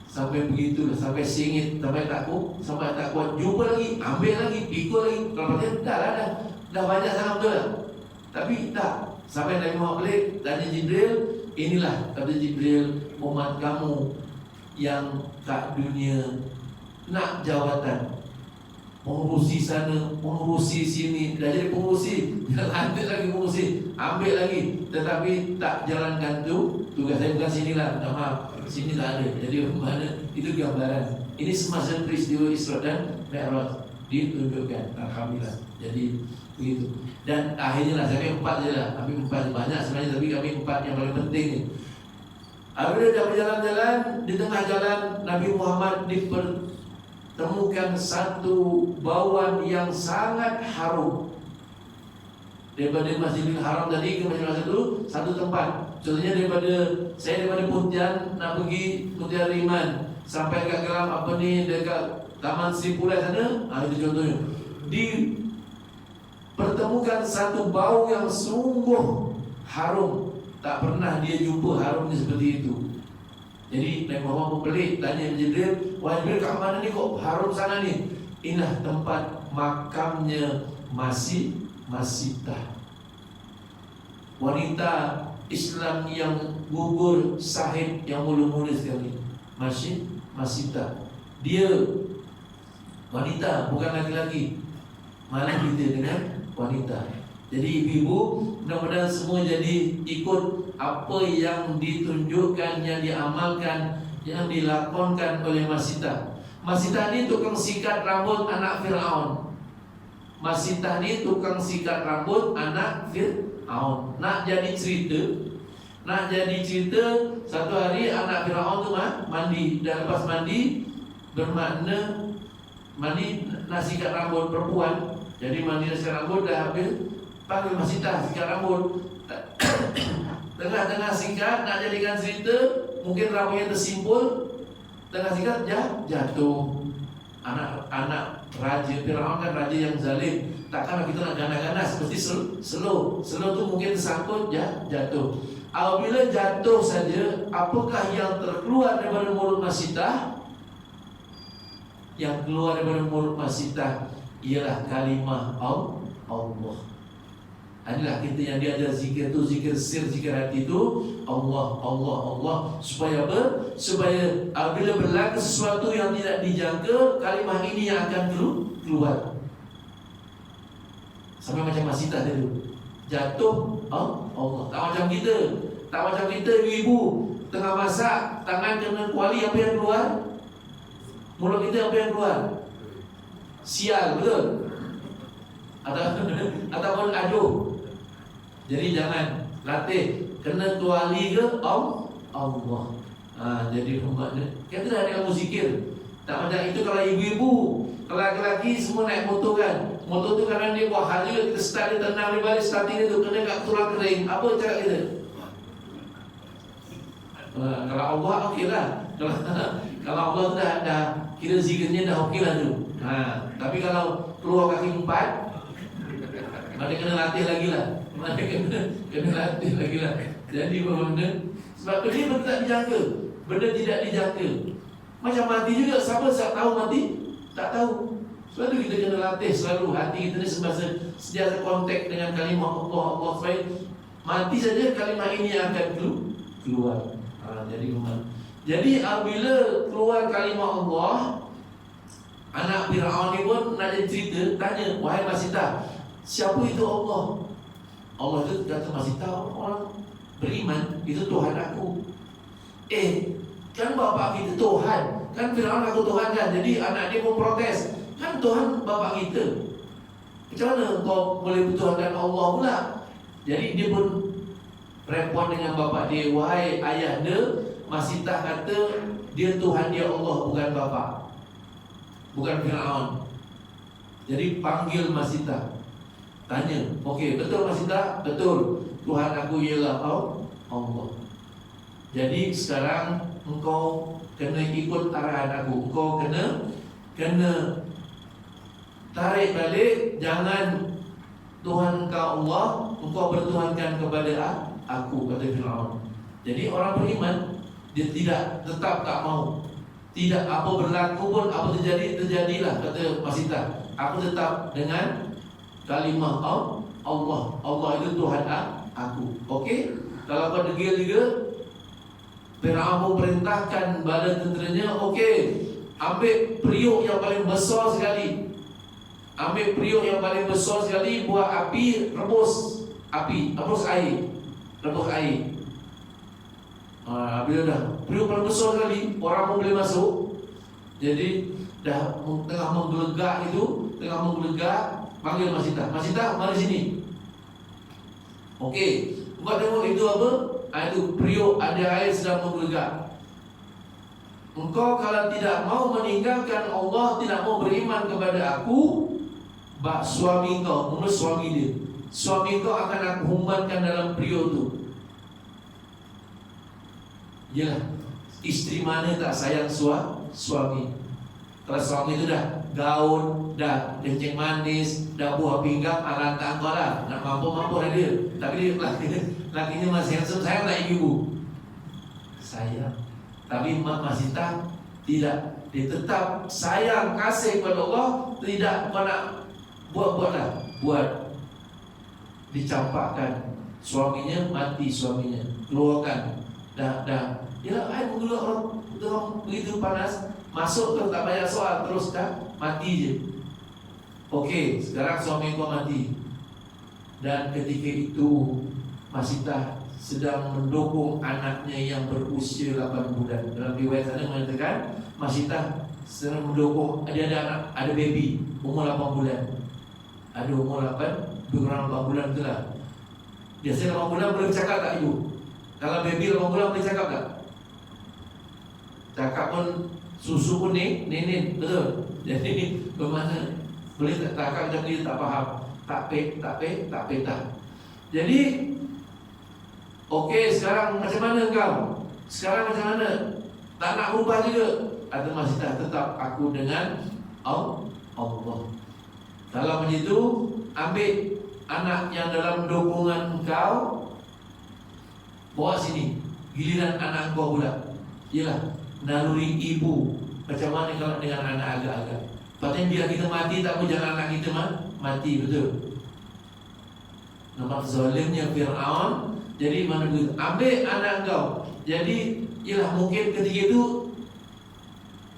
Sampai begitulah, sampai singit, sampai tak kuat. Jumpa lagi, ambil lagi, pikul lagi. Kalau dia dah banyak sangat betul lah. Tapi tak. Sampai Nabi Muhammad balik, tanya Jibril, inilah kata Jibril, umat kamu yang kat dunia nak jawatan, pengurusi sana, pengurusi sini, dah jadi pengurusi, jangan ambil lagi pengurusi, ambil lagi, tetapi tak jalankan tu tugas saya. Bukan sinilah, maaf, sini tak ada. Jadi mana itu gambaran. Ini semasa peristiwa Isra dan Mi'raj ditunjukkan. Alhamdulillah. Jadi begitu. Dan akhirnya lah, saya ambil 4 je lah. Ambil 4 banyak sebenarnya, tapi kami 4 yang paling penting ni. Apabila dah berjalan-jalan, di tengah jalan Nabi Muhammad temukan satu bauan yang sangat harum. Daripada Masjidil Haram tadi ke Masjidil Haram itu satu tempat. Contohnya daripada Pontian nak pergi Pontian Riman sampai kat dalam dekat Taman Sri Pulai sana, itu contohnya. Dipertemukan satu bau yang sungguh harum. Tak pernah dia jumpa harumnya seperti itu. Jadi Nabi Muhammad pun pelik, tanya Jibril, "Wahai Jibril, kat mana ni kok harum sana ni?" Inilah tempat makamnya Masitah, wanita Islam yang gugur syahid yang mula-mula sekali. Masitah. Dia wanita, bukan laki-laki. Mana kita dengan wanita. Jadi ibu-ibu, mudah-mudahan semua jadi ikut apa yang ditunjukkan, yang diamalkan, yang dilakonkan oleh Masitah. Masitah ni tukang sikat rambut anak Fir'aun. Masitah ni tukang sikat rambut anak Fir'aun. Nak jadi cerita, satu hari anak Fir'aun tu mandi. Dan lepas mandi, bermakna mandi nak sikat rambut perempuan. Jadi mandi nak sikat rambut dah habis, panggil Masitah sikat rambut. Tengah-tengah sikat, nak jadikan cerita, mungkin rambutnya tersimpul. Tengah sikat, jatuh. Anak raja Fir'aun kan raja yang zalim. Takkan kita nak ganas-ganas, mesti slow tu mungkin tersangkut, jatuh. Apabila jatuh saja, apakah yang terkeluar daripada mulut Masitah? Yang keluar daripada mulut Masitah ialah kalimah Allah. Inilah kita yang diajar zikir tu, zikir sir, zikir hati tu, Allah. Supaya bila berlaku sesuatu yang tidak dijangka, kalimah ini yang akan keluar. Sampai macam Masitah dulu, jatuh Allah. Tak macam kita ibu-ibu tengah masak, tangan kena kuali, apa yang keluar? Mulut kita apa yang keluar? Sial, betul? Ataupun aduh. Jadi jangan latih, kena tuali ke Allah. Jadi umatnya kita dah ada zikir. Tak macam itu kalau ibu-ibu, kalau laki-laki semua naik motor kan. Motor tu kadang dia buat hal juga, kita start dia tenang, dia balik starting dia tu kena kat tulang kering. Apa cakap kita? Kalau Allah okey lah. Kalau Allah tu dah kira zikirnya dah okey lah tu. Tapi kalau keluar kaki empat, mana kena latih lagi lah. Jadi benda, sebab tu dia benda tak dijangka, benda tidak dijangka. Macam mati juga, siapa tahu mati? Tak tahu. Sebab tu kita kena latih selalu hati kita ni sentiasa kontak dengan kalimah Allah supaya mati saja kalimah ini akan keluar. Jadi apabila keluar kalimah Allah, anak Fir'aun ni pun nak jadi cerita, tanya, "Wahai Masitah, siapa itu Allah?" Allah itu kata Masitah, orang beriman, itu Tuhan aku. Kan bapa kita Tuhan, kan Fir'aun aku Tuhan kan. Jadi anak dia pun protes, kan Tuhan bapa kita, macam mana kau boleh bertuhankan Allah pula? Jadi dia pun repot dengan bapa dia. "Wahai ayahda, Masitah kata dia Tuhan dia Allah, bukan bapa, bukan Fir'aun." Jadi panggil Masitah, tanya, "Okey, betul Masitah?" "Betul, Tuhan aku ialah Allah. Jadi sekarang engkau kena ikut arahan aku. Engkau kena tarik balik, jangan Tuhan engkau Allah, engkau bertuhankan kepada aku," kata Fir'aun. Jadi orang beriman, dia tetap tak mau. Tidak apa berlaku pun, apa terjadilah, kata Masitah, aku tetap dengan kalimah Allah. Allah itu Tuhan aku. Okey? Kalau kau degil juga, Fir'aun perintahkan bala tenteranya, "Okey, ambil periuk yang paling besar sekali. Buat api, rebus air. Bila dah periuk paling besar sekali, orang pun boleh masuk. Jadi dah tengah menggelegak, panggil Masitah. "Masitah, mari sini." Okey, kau tengok itu apa? Itu periuk, ada air sedang menggelegak. engkau kalau tidak mau meninggalkan Allah, tidak mau beriman kepada aku, suami kau, menurut suami dia, suami kau akan aku humbankan dalam periuk tu. Yalah, isteri mana tak sayang suami? Kalau suami itu dah gaun, dah kencing manis, dah buah pinggang, lantak kau lah, nak mampu-mampu dah dia. Tapi dia lakinya masih handsome, sayang tak ibu? Sayang. Tapi mak masih tak, tidak. Dia tetap sayang, kasih kepada Allah. Tidak kau nak buat lah, buat. Dicampakkan suaminya, mati suaminya, keluarkan. Dah. Yalah, air mengeluar orang begitu panas. Masuk tu tak banyak soal, terus dah mati je. Okey, sekarang suami kau mati. Dan ketika itu Masitah sedang mendukung anaknya yang berusia 8 bulan. Dalam riwayat sana mengatakan Masitah sedang mendukung, dia ada anak, ada baby umur 8 bulan. Ada umur 8, kurang 8 bulan tu lah. Biasanya 8 bulan boleh bercakap tak ibu? Kalau baby 8 bulan boleh cakap tak? Cakap pun susu pun nenek, betul. Jadi bermakna boleh tak cakap macam dia tak faham. Tak petah. Jadi okey, sekarang macam mana engkau? Sekarang macam mana? Tak nak ubah juga? Atau masih tak tetap aku dengan Allah? Kalau begitu, ambil anak yang dalam dukungan engkau, bawa sini. Giliran anak engkau pula. Yalah, naluri ibu. Macam mana kalau dengan anak agak-agak? Patutnya biar kita mati, tak pun jangan anak kita mati, betul. Nampak zalimnya Fir'aun. Jadi mana begitu? Ambil anak kau. Jadi ialah mungkin ketika itu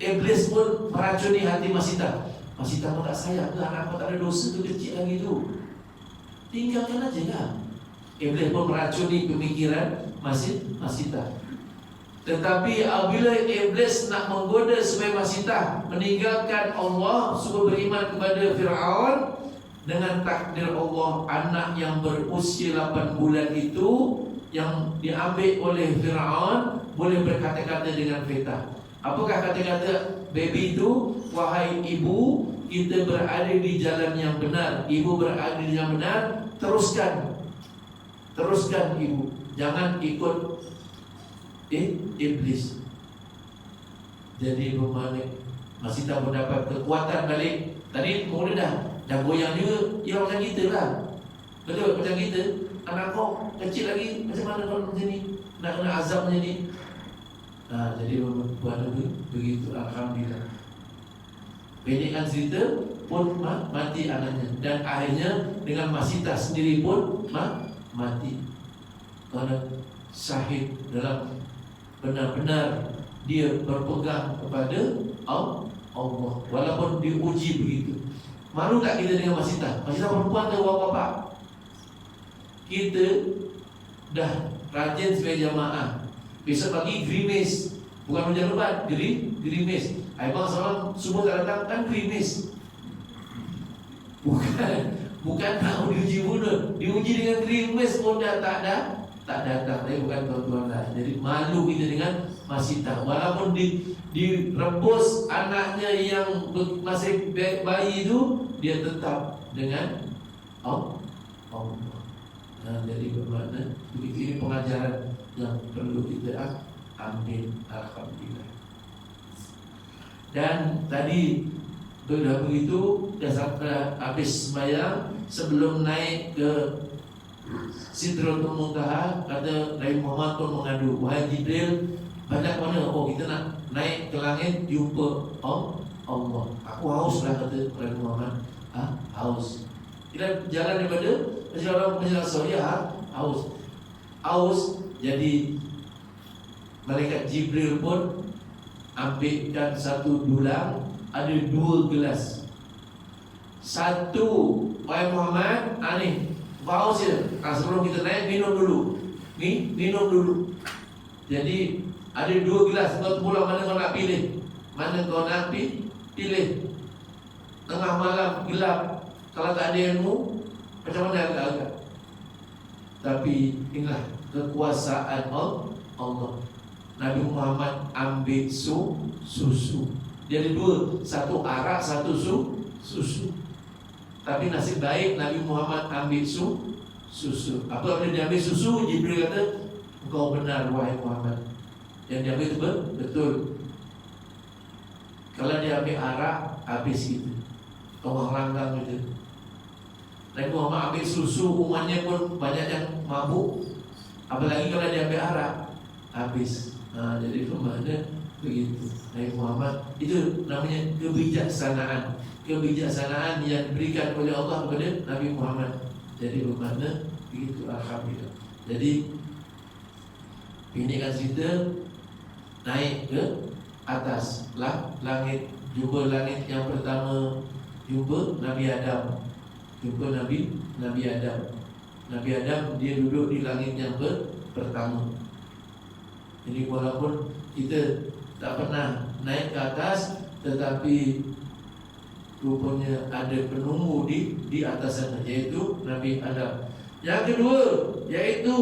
Iblis pun meracuni hati Masitah. Masitah pun tak sayang ke anak kau, tak ada dosa tu, kecil lagi tu, tinggalkan aja lah. Iblis pun meracuni pemikiran Masitah. Tetapi apabila Iblis nak menggoda supaya Masitah meninggalkan Allah, supaya beriman kepada Fir'aun, dengan takdir Allah, anak yang berusia 8 bulan itu yang diambil oleh Fir'aun boleh berkata-kata dengan fitah. Apakah kata-kata baby itu? Wahai ibu, kita berada di jalan yang benar. Ibu berada di jalan benar. Teruskan ibu. Jangan ikut iblis. Jadi bermakna Masitah mendapat kekuatan balik. Tadi mula dah goyang juga. Ya macam kita lah. Betul, macam kita. Anak kau kecil lagi, macam mana kau macam ni? Nak kena azab macam ni. Jadi buat begitu, alhamdulillah. Pendekkan cerita pun mati anaknya. Dan akhirnya dengan Masitah sendiri pun mati. Kerana syahid dalam benar-benar dia berpegang kepada Allah, walaupun diuji begitu. Malu tak kita dengan Masitah? Masitah perempuan atau bapak? Kita dah rajin sebagai jamaah. Besok pagi grimis, bukan hujan lebat, grimis. Abang salam semua tak datang, kan grimis. Bukan nak diuji bunuh, diuji dengan grimis pun dah tak datang. Tapi bukan tuan-tuan lah. Jadi malu kita dengan Masitah. Walaupun direbus anaknya yang masih bayi itu, dia tetap dengan Allah. Jadi bermakna ini pengajaran yang perlu kita ambil, alhamdulillah. Dan tadi sudah begitu, dah sampai habis sembahyang, sebelum naik ke Sidratul Muntaha, kata Nabi Muhammad pun mengadu, wahai Jibril, banyak mana? Kita nak naik ke langit jumpa Allah. Aku haus lah, kata Nabi Muhammad. Haus. Kita jalan daripada macam orang penjelasan, ya haus. Jadi malaikat Jibril pun ambilkan satu dulang, ada 2 gelas. Satu, wahai Muhammad, ni haus je. Sebelum kita naik, minum dulu. Jadi ada 2 gelas. Kau pulang, mana kau nak pilih? Pilih. Tengah malam gelap, kalau tak ada ilmu, macam mana agak-agak? Tapi inilah kekuasaan Allah. Nabi Muhammad ambil susu. Jadi dua, satu arak, satu susu. Tapi nasib baik Nabi Muhammad ambil susu. Apabila dia ambil susu, Jibril kata, engkau benar wahai Muhammad. Yang dia ambil itu betul. Kalau dia ambil arak, habis gitu. Tomah langgang gitu. Nabi Muhammad ambil susu, umatnya pun banyak yang mabuk. Apalagi kalau dia ambil arak, habis. Jadi pemahnya begitu. Nabi Muhammad itu namanya kebijaksanaan. Kebijaksanaan yang diberikan oleh Allah kepada Nabi Muhammad. Jadi bermakna begitu, alhamdulillah. Jadi ini kan cerita naik ke atas langit, jumpa langit yang pertama, jumpa Nabi Adam. Jumpa Nabi Adam. Nabi Adam dia duduk di langit yang pertama. Jadi walaupun kita tak pernah naik ke atas, tetapi rupanya ada penunggu di atas sana, yaitu Nabi Adam. Yang kedua, yaitu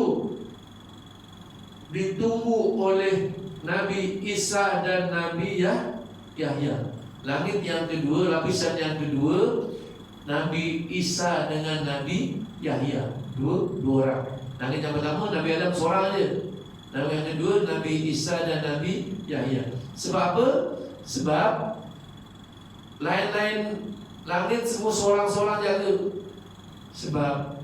ditunggu oleh Nabi Isa dan Nabi Yahya. Langit yang kedua, lapisan yang kedua, Nabi Isa dengan Nabi Yahya. Dua orang. Langit yang pertama Nabi Adam seorang aja. Nabi yang kedua Nabi Isa dan Nabi Yahya. Sebab apa? Sebab lain-lain langit semua seorang-seorang jaga. Sebab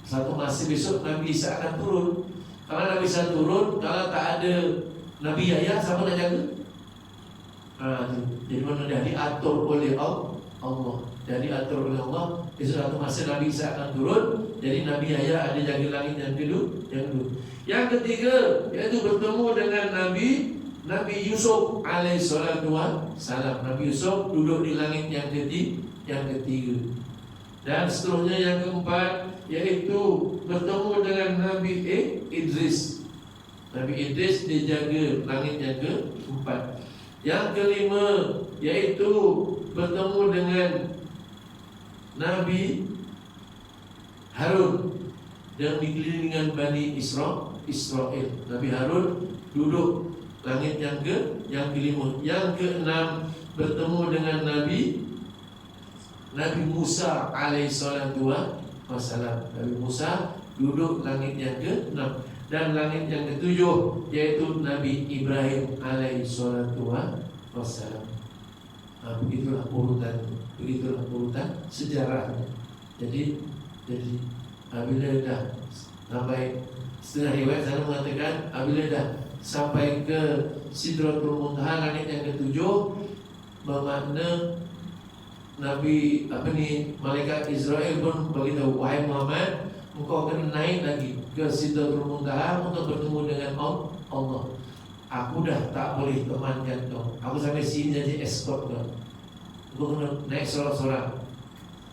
satu masa besok Nabi Isa akan turun. Kalau Nabi Isa turun, kalau tak ada Nabi Yahya, siapa nak jaga? Jadi mana dah diatur oleh Allah. Jadi diatur oleh Allah. Besok satu masa Nabi Isa akan turun. Jadi Nabi Yahya ada jaga langit yang kedua. Yang ketiga, yaitu bertemu dengan Nabi Yusuf alaihissalatu wassalam. Nabi Yusuf duduk di langit yang ketiga. Dan seterusnya yang keempat, yaitu bertemu dengan Nabi Idris. Nabi Idris dijaga langit yang keempat. Yang kelima, yaitu bertemu dengan Nabi Harun dan dikelilingi dengan Bani Israel. Nabi Harun duduk langit yang kelima. Yang keenam, bertemu dengan Nabi Musa alaihissalatu wassalam. Nabi Musa duduk langit yang keenam. Dan langit yang ketujuh, yaitu Nabi Ibrahim alaihissalatu wassalam. Begitulah urutan sejarahnya. Jadi apabila dah sampai, setengah riwayat sana mengatakan apabila dah sampai ke Sidratul Muntaha, langit yang ketujuh, bermakna malaikat Israel pun beritahu, wahai Muhammad, engkau kena naik lagi ke Sidratul Muntaha untuk bertemu dengan Allah. Aku dah tak boleh temankan kau. Aku sampai sini jadi escort kau. Kau kena naik sorang-sorang.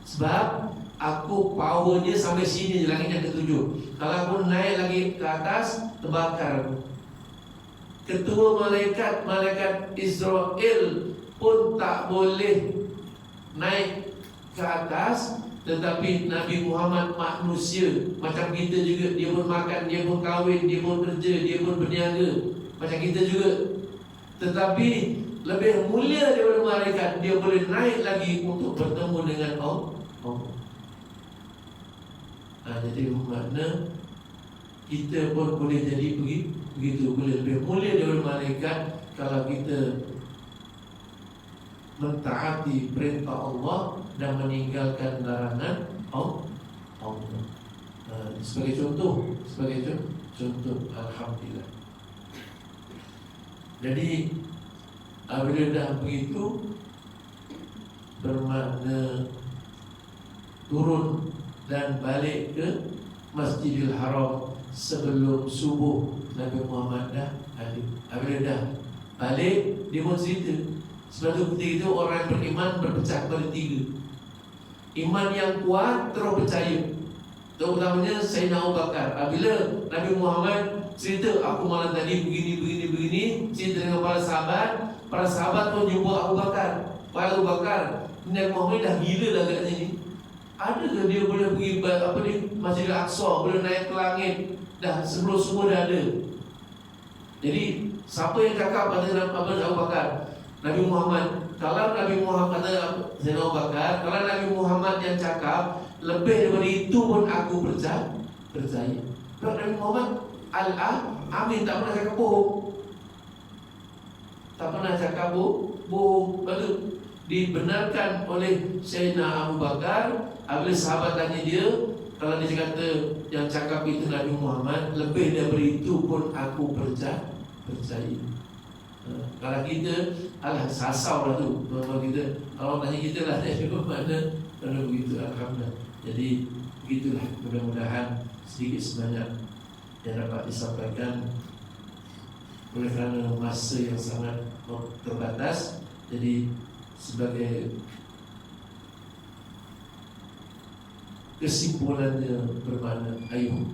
Sebab aku powernya sampai sini di langit yang ketujuh. Kalau aku naik lagi ke atas, terbakar aku. Ketua malaikat Israel pun tak boleh naik ke atas. Tetapi Nabi Muhammad manusia macam kita juga. Dia pun makan, dia pun kahwin, dia pun kerja, dia pun berniaga macam kita juga. Tetapi lebih mulia daripada malaikat, dia boleh naik lagi untuk bertemu dengan Allah. Jadi makna kita pun boleh jadi begitu, boleh lebih mulia daripada malaikat kalau kita mentaati perintah Allah dan meninggalkan larangan Allah. Sebagai contoh, alhamdulillah. Jadi apabila dah begitu, bermakna turun dan balik ke Masjidil Haram sebelum subuh. Nabi Muhammad dah ada. Apabila dah balik, dia pun cerita. Sebab itu ketika itu orang yang beriman berpecah kepada tiga. Iman yang kuat terus percaya, terutamanya Sayyidina Abu Bakar. Apabila Nabi Muhammad cerita, aku malam tadi begini, cerita dengan para sahabat pun jumpa Abu Bakar. Wahai Abu Bakar, Nabi Muhammad dah gila dah katanya ni. Adakah dia boleh pergi Masjidil Aqsa, boleh naik ke langit? Dah sebelum semua dah ada. Jadi Siapa yang cakap pada Abu Bakar? Nabi Muhammad. Kalau Nabi Muhammad kata Sayyidina Abu Bakar, kalau Nabi Muhammad yang cakap, lebih daripada itu pun aku percaya. Kalau Nabi Muhammad amin, tak pernah cakap bohong. Tak pernah cakap bohong. Lalu dibenarkan oleh Sayyidina Abu Bakar. Apabila sahabat tanya dia, kalau dia kata yang cakap itu Nabi Muhammad, lebih daripada itu pun aku percaya. Kalau kita alah sasau lah tu. Kalau kita, kalau tanya kita lah dari mana, kalau begitu alhamdulillah. Jadi begitulah, mudah-mudahan sedikit sebanyak yang dapat disampaikan. Oleh kerana masa yang sangat terbatas, jadi sebagai kesimpulannya bermakna, ayo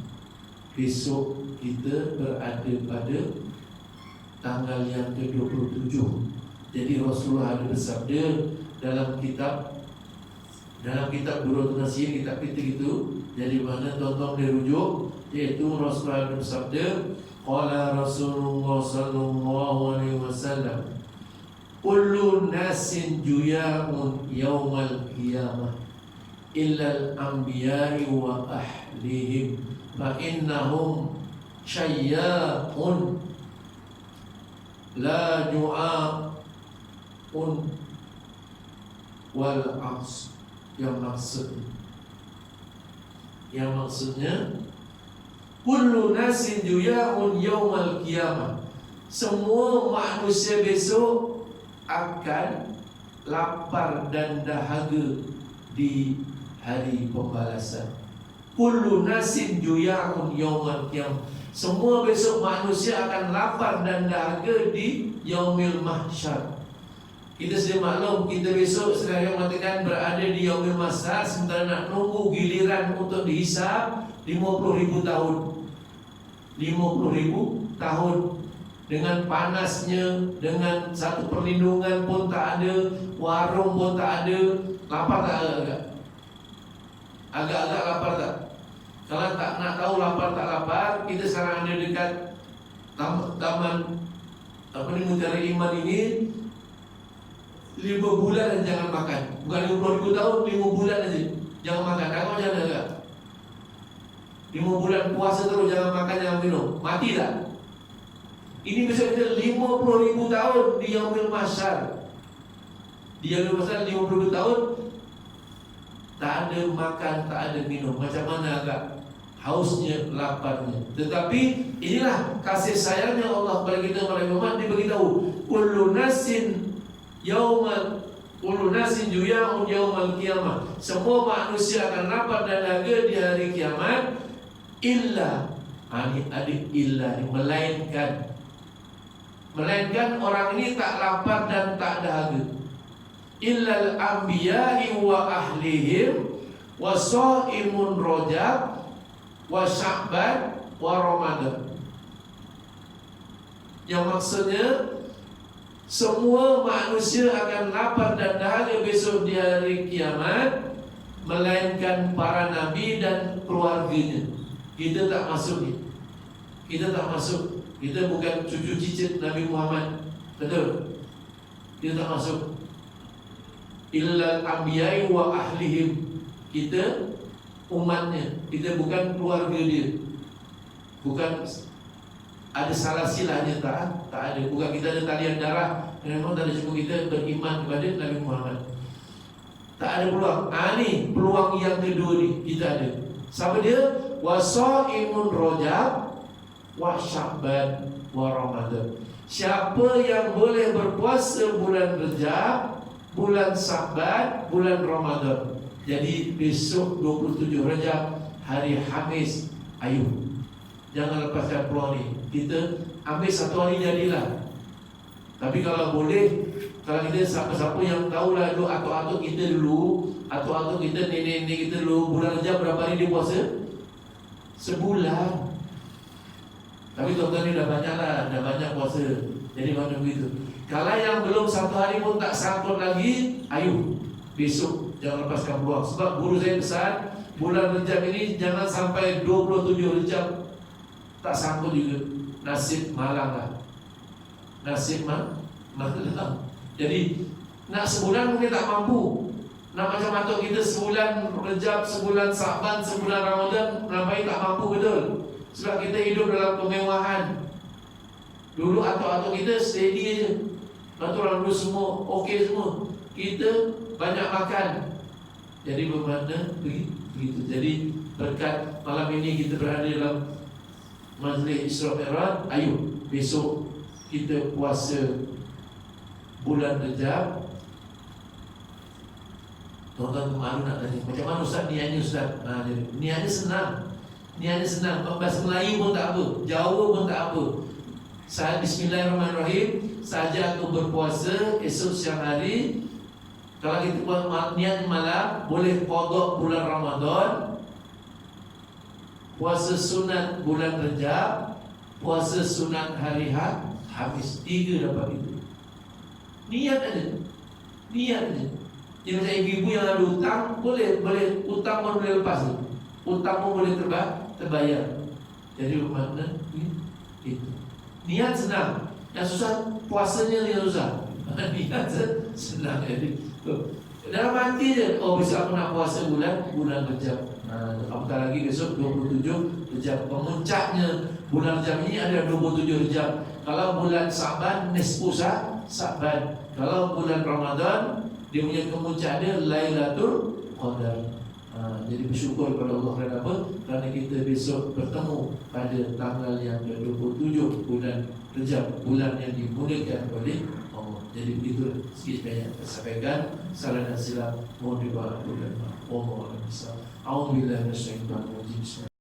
besok kita berada pada tanggal yang ke-27. Jadi Rasulullah ada bersabda dalam kitab Durratun Nasihin, kitab kita itu. Jadi mana tuan-tuan boleh rujuk, iaitu Rasulullah ada bersabda, qala Rasulullah sallallahu alaihi wasallam, kullu nasin juya'un yaumal qiyamah illal anbiya'i wa ahlihim fa innahum syayya'un la ju'a'un wal aks. Yang maksudnya kullu nasin juya'un yaumal qiyamah, semua manusia besok akan lapar dan dahaga di hari pembalasan. Kullu nasin juya'un yaumal qiyamah, semua besok manusia akan lapar dan dahaga di yaumil mahsyar. Kita sudah maklum, kita besok sekarang mengatakan berada di yaumil mahsyar, sementara nak nunggu giliran untuk dihisab 50,000 tahun. 50,000 tahun dengan panasnya, dengan satu perlindungan pun tak ada, warung pun tak ada. Lapar tak agak? Agak-agak lapar tak? Kalau tak nak tahu lapar tak lapar, kita sekarang ada dekat taman Mutiara Iman ini, 5 bulan dan jangan makan. Bukan 50,000 tahun, 5 bulan aja jangan makan. Aku macam mana agak? 5 bulan puasa terus, jangan makan, jangan minum. Mati tak? Ini besok kita 50,000 tahun di yaumil mahsyar. Di yaumil mahsyar 50,000 tahun, tak ada makan, tak ada minum. Macam mana agak? Hausnya, laparnya. Tetapi inilah kasih sayangnya Allah kepada kita, kepada umat. Dia beritahu, kullu nasin juya'un yaumal qiyamah, semua manusia akan lapar dan dahaga di hari kiamat, illa, melainkan orang ini tak lapar dan tak dahaga. Illal anbiya'i wa ahlihim wa sha'imun rajab wa sya'ban wa ramadan. Yang maksudnya semua manusia akan lapar dan dahaga besok di hari kiamat, melainkan para nabi dan keluarganya. Kita tak masuk ni. Kita tak masuk. Kita bukan cucu cicit Nabi Muhammad. Betul? Kita tak masuk. Illal anbiya'i wa ahlihim, kita umatnya. Kita bukan keluarga dia. Bukan ada salah silahnya, tak ada. Bukan kita ada talian darah. Memang tak ada cukup kita beriman kepada Nabi Muhammad. Tak ada peluang. Ni peluang yang kedua ni kita ada. Siapa dia? Wasaimun rajab wa sya'ban wa ramadan. Siapa yang boleh berpuasa bulan Rajab, bulan Sya'ban, bulan Ramadan. Jadi besok 27 Rajab, hari Khamis, ayo, jangan lepaskan peluang ni. Kita ambil satu hari jadilah. Tapi kalau boleh, kalau kita siapa-siapa yang tahulah dulu, atuk-atuk kita dulu, atuk-atuk kita, nenek-nenek kita dulu, bulan Rajab berapa hari dia puasa? Sebulan. Tapi tuan-tuan ni dah banyak lah, dah banyak puasa. Jadi mana begitu. Kalau yang belum satu hari pun tak sangkut lagi, ayo, besok jangan lepaskan peluang. Sebab guru saya pesan, bulan Rajab ini jangan sampai 27 Rajab tak sangkut juga. Nasib malang lah. nasib malam. Jadi nak sebulan mungkin tak mampu. Nak macam atuk kita sebulan Rejab, sebulan Sa'ban, sebulan Ramadan, nampai tak mampu betul. Sebab kita hidup dalam kemewahan. Dulu atuk-atuk kita steady aja. Lepas tu orang dulu semua okey semua. Kita banyak makan. Jadi bermakna begitu. Jadi berkat malam ini kita berada dalam majlis Isra Mi'raj. Ayo besok kita puasa bulan Rejab. Tuan-tuan malu nak tanya, macam mana Ustaz niatnya Ustaz? Niatnya senang. Niatnya senang. Bahasa Melayu pun tak apa, Jawa pun tak apa. Saat Bismillahirrahmanirrahim saja aku berpuasa esok siang hari. Kalau kita buat niat malam, boleh qada bulan Ramadan, puasa sunat bulan Rejab, puasa sunat hari Hamis. 3 dapat itu. Niat aja. Niat aja. Jadi macam ibu-ibu yang ada hutang, boleh hutang pun boleh lepas tu. Hutang pun boleh terbayar. Jadi bermakna itu. Niat senang. Yang susah puasanya yang susah. Niat senang. Jadi dalam hati je, oh besok aku nak puasa bulan Rejab. Apatah lagi besok 27 Rejab. Pemuncaknya bulan Rejab ini ada 27 Rejab. Kalau bulan Sa'ban nisfu Sa'ban. Kalau bulan Ramadan dia punya kemuncak dia Lailatul Qadar. Jadi bersyukur kepada Allah kerana apa? Kerana kita besok bertemu pada tanggal yang ke-27 bulan Rejab, bulan yang dimuliakan oleh Allah. Jadi begitu sikit banyak saya sampaikan. Salah dan silap mohon dimaafkan. Allahu a'lam. A'udzubillahi minasyaitonir rajim.